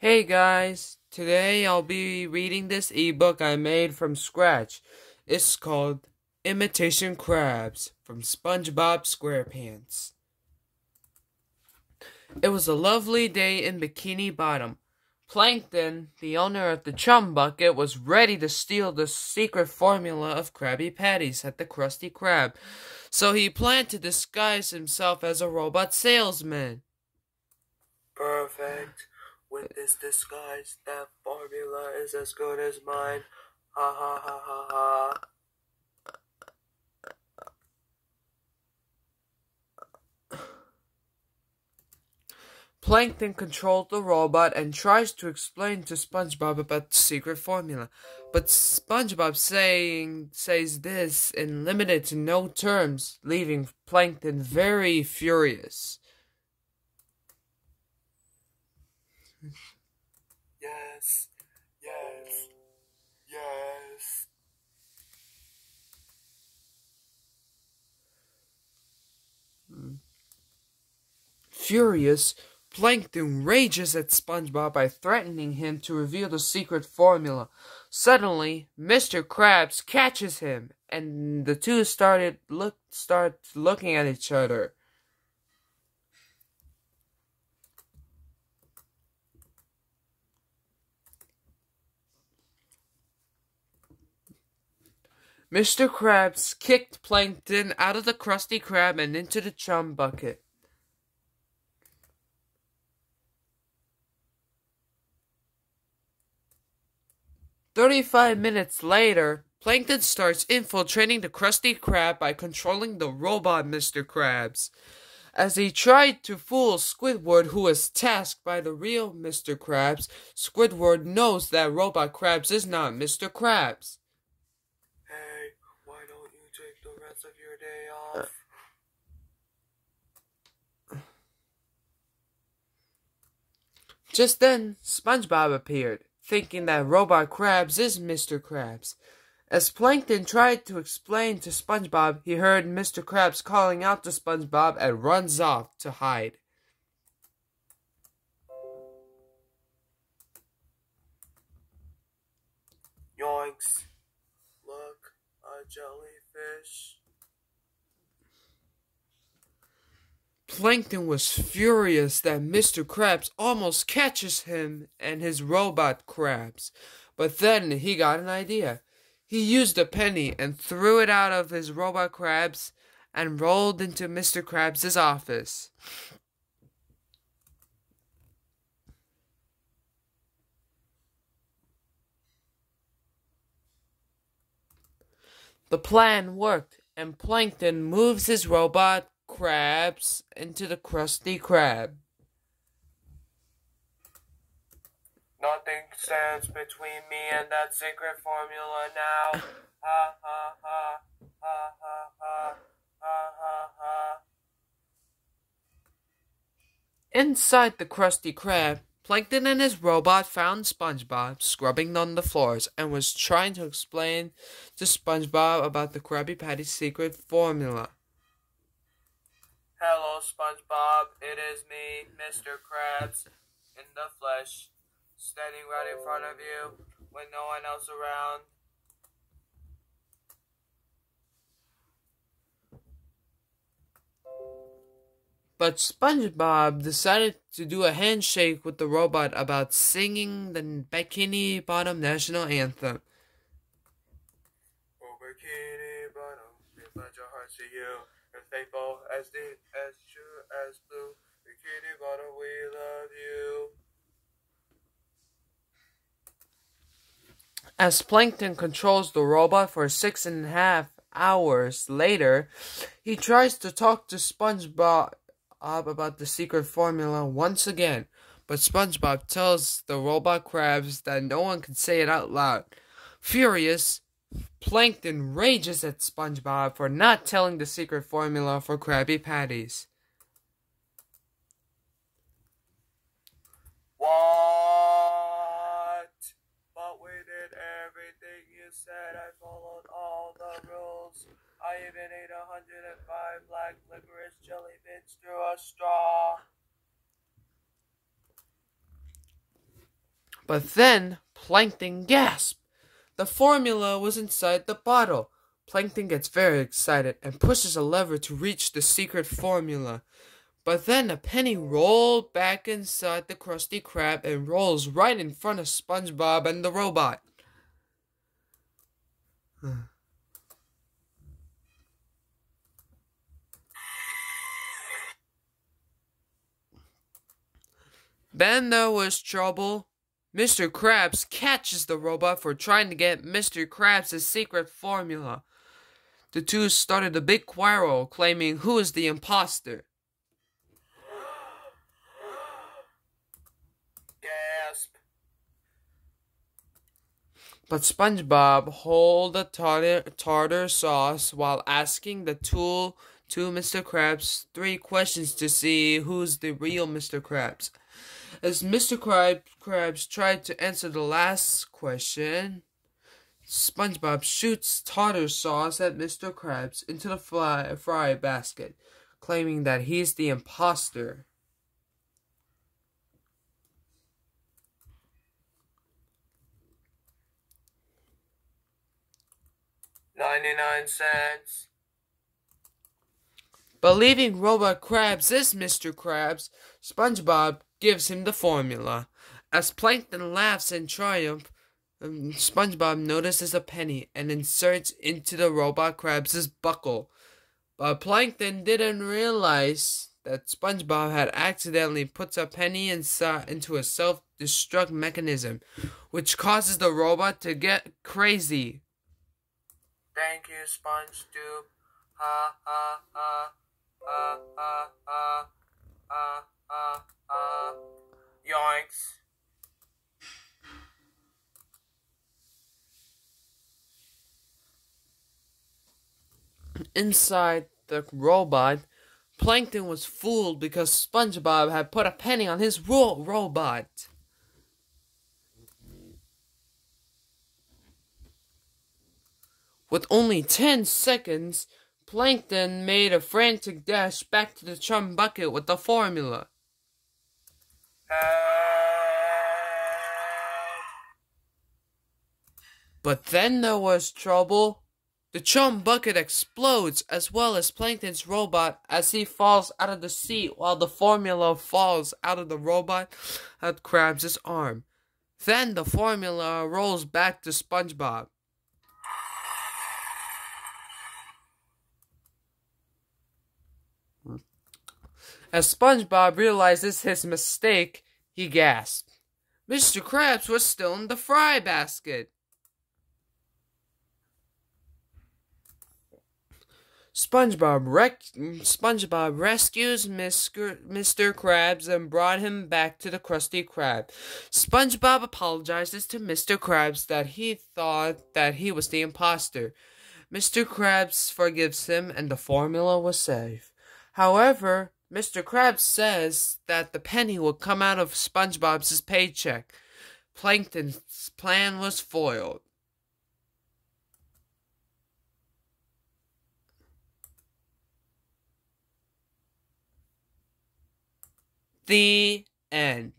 Hey guys, today I'll be reading this ebook I made from scratch. It's called Imitation Krabs from Spongebob Squarepants. It was a lovely day in Bikini Bottom. Plankton, the owner of the chum bucket, was ready to steal the secret formula of Krabby Patties at the Krusty Krab, so he planned to disguise himself as a robot salesman. Perfect. With this disguise, that formula is as good as mine. Ha ha ha ha ha. Plankton controls the robot and tries to explain to SpongeBob about the secret formula, but SpongeBob says this in limited to no terms, leaving Plankton very furious. Yes, yes, yes. Furious, Plankton rages at SpongeBob by threatening him to reveal the secret formula. Suddenly, Mr. Krabs catches him, and the two start looking at each other. Mr. Krabs kicked Plankton out of the Krusty Krab and into the chum bucket. "35 minutes later, Plankton starts infiltrating the Krusty Krab by controlling the robot Mr. Krabs. As he tried to fool Squidward, who was tasked by the real Mr. Krabs, Squidward knows that Robot Krabs is not Mr. Krabs. Hey, why don't you take the rest of your day off? Just then, SpongeBob appeared, thinking that Robot Krabs is Mr. Krabs. As Plankton tried to explain to SpongeBob, he heard Mr. Krabs calling out to SpongeBob and runs off to hide. Yoinks. Look, a jellyfish. Plankton was furious that Mr. Krabs almost catches him and his robot crabs, but then he got an idea. He used a penny and threw it out of his robot crabs and rolled into Mr. Krabs' office. The plan worked, and Plankton moves his robot crabs into the Krusty Krab. Nothing stands between me and that secret formula now. Ha ha ha. Ha ha ha. Ha ha ha. Inside the Krusty Krab, Plankton and his robot found SpongeBob scrubbing on the floors and was trying to explain to SpongeBob about the Krabby Patty's secret formula. Hello, SpongeBob. It is me, Mr. Krabs, in the flesh, standing right in front of you with no one else around. But SpongeBob decided to do a handshake with the robot about singing the Bikini Bottom National Anthem. Oh, Bikini Bottom, we pledge our hearts to you. As faithful, as deep, as true as blue. Bikini Bottom, we love you. As Plankton controls the robot for 6.5 hours later, he tries to talk to SpongeBob about the secret formula once again, but SpongeBob tells the robot crabs that no one can say it out loud. Furious, Plankton rages at SpongeBob for not telling the secret formula for Krabby Patties. What? But we did everything you said. I followed all the rules. I even ate 105 black licorice jelly bits through a straw. But then Plankton gasped. The formula was inside the bottle. Plankton gets very excited and pushes a lever to reach the secret formula. But then a penny rolled back inside the Krusty Krab and rolls right in front of SpongeBob and the robot. Then there was trouble. Mr. Krabs catches the robot for trying to get Mr. Krabs' secret formula. The two started a big quarrel, claiming who is the imposter. Gasp. But SpongeBob hold the tartar sauce while asking the two Mr. Krabs 3 questions to see who's the real Mr. Krabs. As Mr. Krabs tried to answer the last question, SpongeBob shoots tartar sauce at Mr. Krabs into the fry basket, claiming that he's the imposter. $0.99. Believing Robot Krabs is Mr. Krabs, SpongeBob gives him the formula. As Plankton laughs in triumph, SpongeBob notices a penny and inserts into the Robot Krabs' buckle. But Plankton didn't realize that SpongeBob had accidentally put a penny into a self-destruct mechanism, which causes the robot to get crazy. Thank you, SpongeDoop. Ha ha ha. Ha ha ha. Ha ha ha. Yoinks. Inside the robot, Plankton was fooled because SpongeBob had put a penny on his robot. With only 10 seconds, Plankton made a frantic dash back to the chum bucket with the formula. But then there was trouble. The chum bucket explodes, as well as Plankton's robot, as he falls out of the seat while the formula falls out of the robot at Krabs' arm. Then the formula rolls back to SpongeBob. As SpongeBob realizes his mistake, he gasps. Mr. Krabs was still in the fry basket. SpongeBob rescues Mr. Krabs and brought him back to the Krusty Krab. SpongeBob apologizes to Mr. Krabs that he thought that he was the imposter. Mr. Krabs forgives him and the formula was safe. However, Mr. Krabs says that the penny will come out of SpongeBob's paycheck. Plankton's plan was foiled. The end.